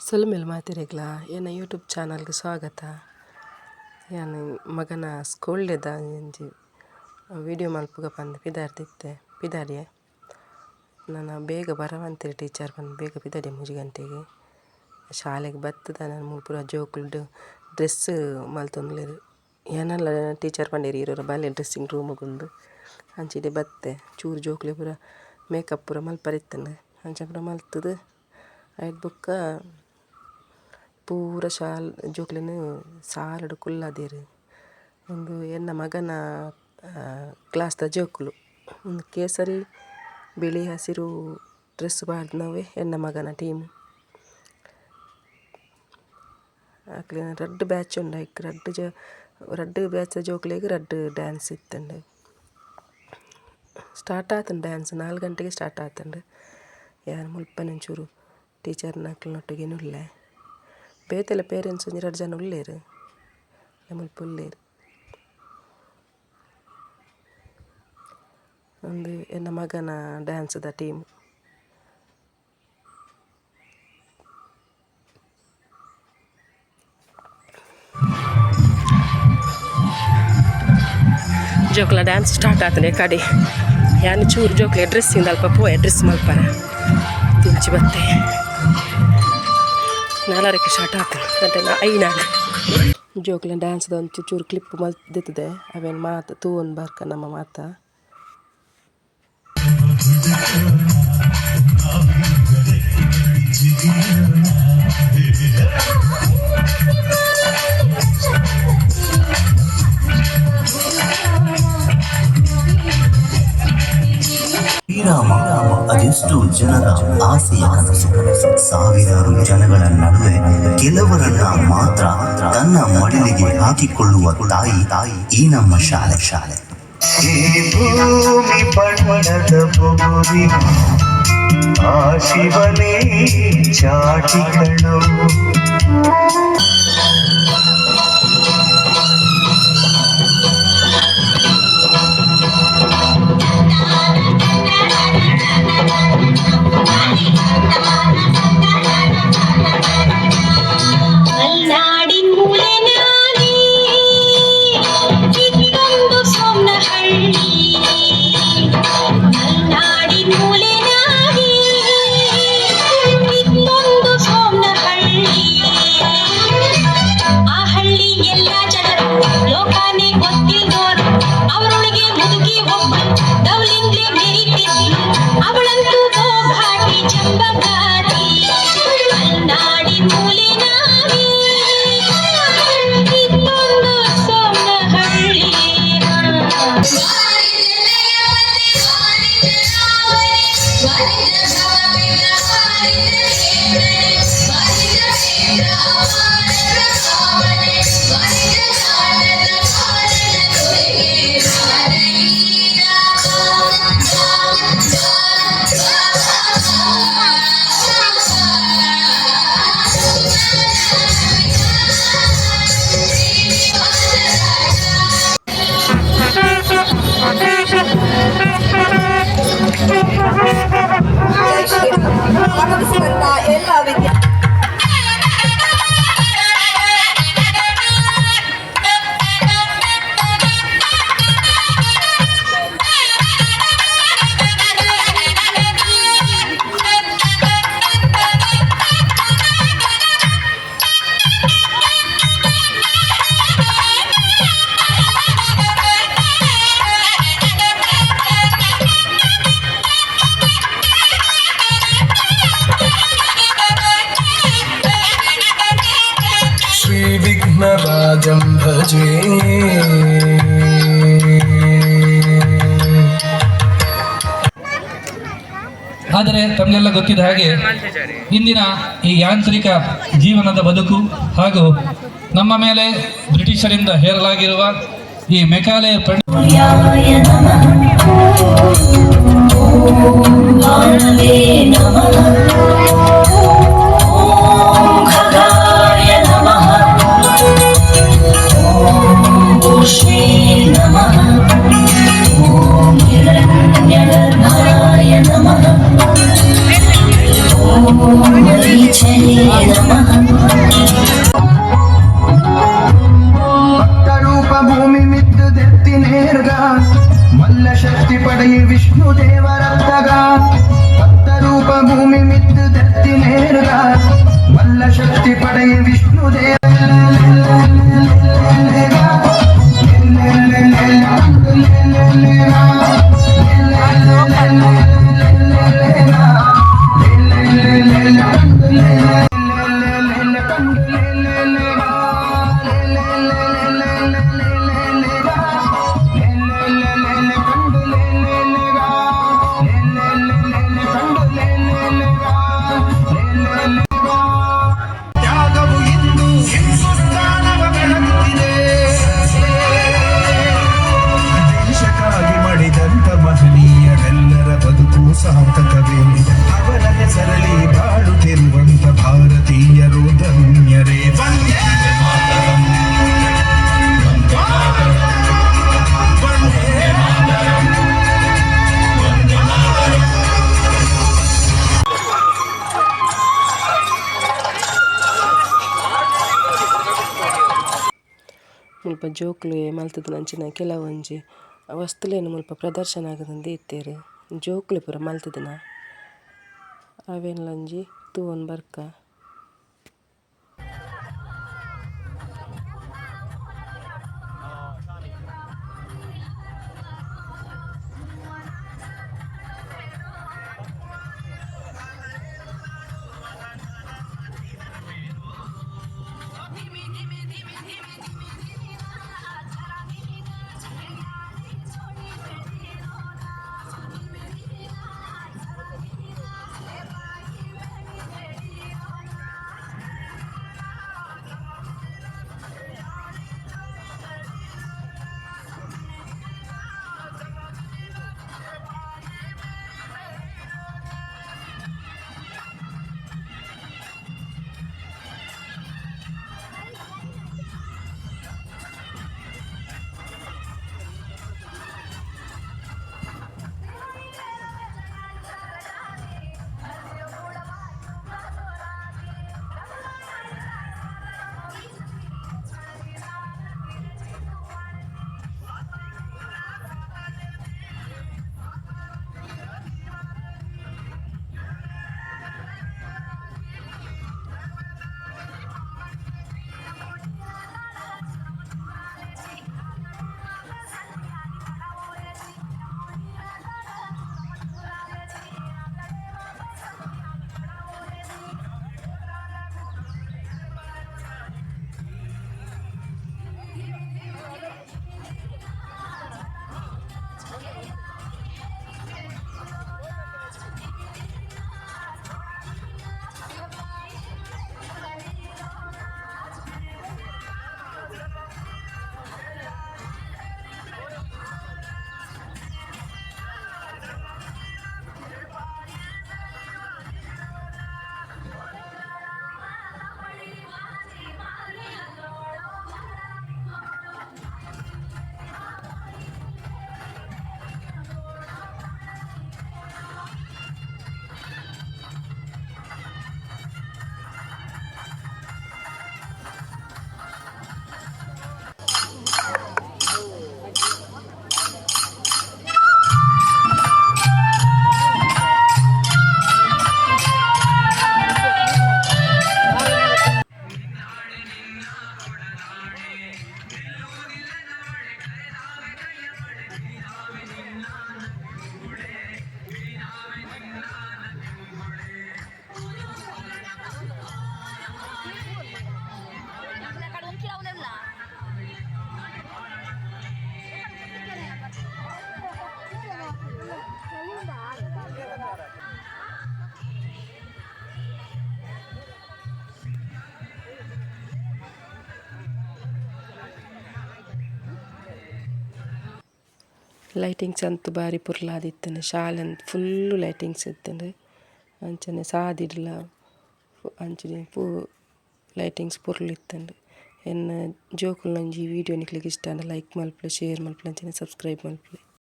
ಸುಲ್ಮೇಲ್ ಮಾತಿರೆಗ್ಲ ಏನ ಯೂಟ್ಯೂಬ್ ಚಾನಲ್ಗೆ ಸ್ವಾಗತ. ಯಾನು ಮಗನ ಸ್ಕೂಲ್ಡೆದ ಒಂಜಿ ವಿಡಿಯೋ ಮಲ್ಪುಗ ಪಂದ್ ಪಿದಾರಿಯೆ ನಾನು ಬೇಗ ಬರವಂತೀರಿ ಟೀಚರ್ ಪಂದ್ ಬೇಗ ಪಿದಾರಿಯೆ 3 ಗಂಟೆಗೆ ಶಾಲೆಗೆ ಬತ್ತದ ನಾನು ಪೂರ ಜೋಕುಲ್ಡು ಡ್ರೆಸ್ ಮಲ್ತೊಂದುಲ್ಲೆರ್ ಏನಲ್ಲ ಟೀಚರ್ ಪಂಡೇರಿ ಇರೋರ ಬಾಲೆ ಡ್ರೆಸ್ಸಿಂಗ್ ರೂಮ್ಗೊಂದು ಅಂಚಿಡೆ ಬತ್ತೆ ಚೂರು ಜೋಕುಲೆ ಪೂರ ಮೇಕಪ್ ಪೂರ ಮಲ್ಪರಿತ್ತಂಡು ಅಂಚ ಪೂರ ಮಲ್ತುದು ಆಯ್ತು ಬುಕ್ಕ ಪೂರ ಜೋಕ್ಲೆನ ಸಾಲಡ್ ಕುಲ್ಲಾದೆರ್ ಒಂದು ಎನ್ನ ಮಗನ ಕ್ಲಾಸ್ದ ಜೋಕುಲು ಒಂದು ಕೇಸರಿ ಬಿಳಿ ಹಸಿರು ಡ್ರೆಸ್ ಪಾಡ್ದನವೆ ಎನ್ನ ಮಗನ ಟೀಮ್ ಅಕ್ಲೆ ರಡ್ಡ್ ಬ್ಯಾಚ್ ಉಂಡು ಐಕ್ ರಡ್ಡ್ ಬ್ಯಾಚ್ ಜೋಕ್ಲೆಗ್ ರಡ್ಡ್ ಡ್ಯಾನ್ಸ್ ಇತ್ತಂಡು ಸ್ಟಾರ್ಟ್ ಆತಂಡು ಡ್ಯಾನ್ಸ್ 4 ಗಂಟೆಗೆ ಸ್ಟಾರ್ಟ್ ಆತಂಡು ಯಾರು ಮುಲ್ಪನಂಚೂರು ಟೀಚರ್ ನಕ್ಲನೊಟ್ಟಿಗೆ ಉಳ್ಳೆ ಬೇತೆಲ್ಲ ಪೇರೆಂಟ್ಸ್ ಒಂಜಿ 2 ಜನ ಉಳ್ಳೇರು ಮುಲ್ಪ ಉಳ್ಳೇರು ಒಂದು ಎನ್ನ ಮಗನ ಡ್ಯಾನ್ಸ್ದ ಟೀಮ್ ಜೋಕ್ಲ ಡ್ಯಾನ್ಸ್ ಸ್ಟಾರ್ಟ್ ಆತನೆ ಕಡೆ ಯಾನು ಚೂರು ಜೋಕ್ಲೆ ಡ್ರೆಸ್ಸಿಂದ ಅಲ್ಪ ಪೋಯ ಡ್ರೆಸ್ ಮಲ್ಪರ ತಿಂಚಿ ಬತ್ತೆ 4ಕ್ಕೆ ಸ್ಟಾರ್ಟ್ ಆತನು ಗಂಟೆ 5 ಜೋಕ್ಲೆ ಡ್ಯಾನ್ಸ್ದ ಒಂದು ಚೂರು ಕ್ಲಿಪ್ ಮಲ್ದಿತ್ತದೆ ಅವೇನು ಮಾತು ತೂವೊಂದು ಬರ್ಕ ನಮ್ಮ ಮಾತ ಶ್ರೀರಾಮ ಅದೆಷ್ಟು ಜನರ ಆಸೆಯ ಕನಸು. ಸಾವಿರಾರು ಜನಗಳ ನಡುವೆ ಕೆಲವರನ್ನ ಮಾತ್ರ ತನ್ನ ಮಡಿಲಿಗೆ ಹಾಕಿಕೊಳ್ಳುವ ತಾಯಿ ಈ ನಮ್ಮ ಶಾಲೆ. ಈ ಭೂಮಿ ಬಣ್ಣದ ಬುಗುರಿ ಆ ಶಿವನೇ ಚಾಟಿಗಳು. विघ्नराजं भजे. ಆದರೆ ತಮಗೆಲ್ಲ ಗೊತ್ತಿದ್ದ ಹಾಗೆ ಇಂದಿನ ಈ ಯಾಂತ್ರಿಕ ಜೀವನದ ಬದುಕು ಹಾಗೂ ನಮ್ಮ ಮೇಲೆ ಬ್ರಿಟಿಷರಿಂದ ಹೇರಲಾಗಿರುವ ಈ ಮೆಕಾಲೆ नमः ಮುಲ್ಪ ಜೋಕುಲು ಮಲ್ತುದು ಅಂಚಿನ ಕೆಲವೊಂಜಿ ವಸ್ತುಲೇನು ಮುಲ್ಪ ಪ್ರದರ್ಶನ ಆಗುದಂದು ಇತ್ತೇರು ಜೋಕುಲು ಪೂರ ಮಲ್ತುದಿನ ಅವೆನ್ಲೊಂಜಿ ತೂವೊಂದು ಬರ್ಕ. ಲೈಟಿಂಗ್ಸ್ ಅಂತೂ ಬಾರಿ ಪುರ್ಲಾದಿತ್ತಂಡು ಶಾಲೆ ಫುಲ್ಲು ಲೈಟಿಂಗ್ಸ್ ಇತ್ತಂಡು ಅಂಚನೆ ಸಾದಿಡ್ಲ ಅಂಚನೆ ಲೈಟಿಂಗ್ಸ್ ಪುರ್ಲಿತ್ತಂಡು ಎನ್ನ ಜೋಕುಲ್ನೊಂಜಿ ವೀಡಿಯೋ ನಿಕ್ಲಿಗೆ ಇಷ್ಟ ಲೈಕ್ ಮಲ್ಪಲೆ ಶೇರ್ ಮಲ್ಪಲೆ ಅಂಚನೆ ಸಬ್ಸ್ಕ್ರೈಬ್ ಮಲ್ಪಲೆ.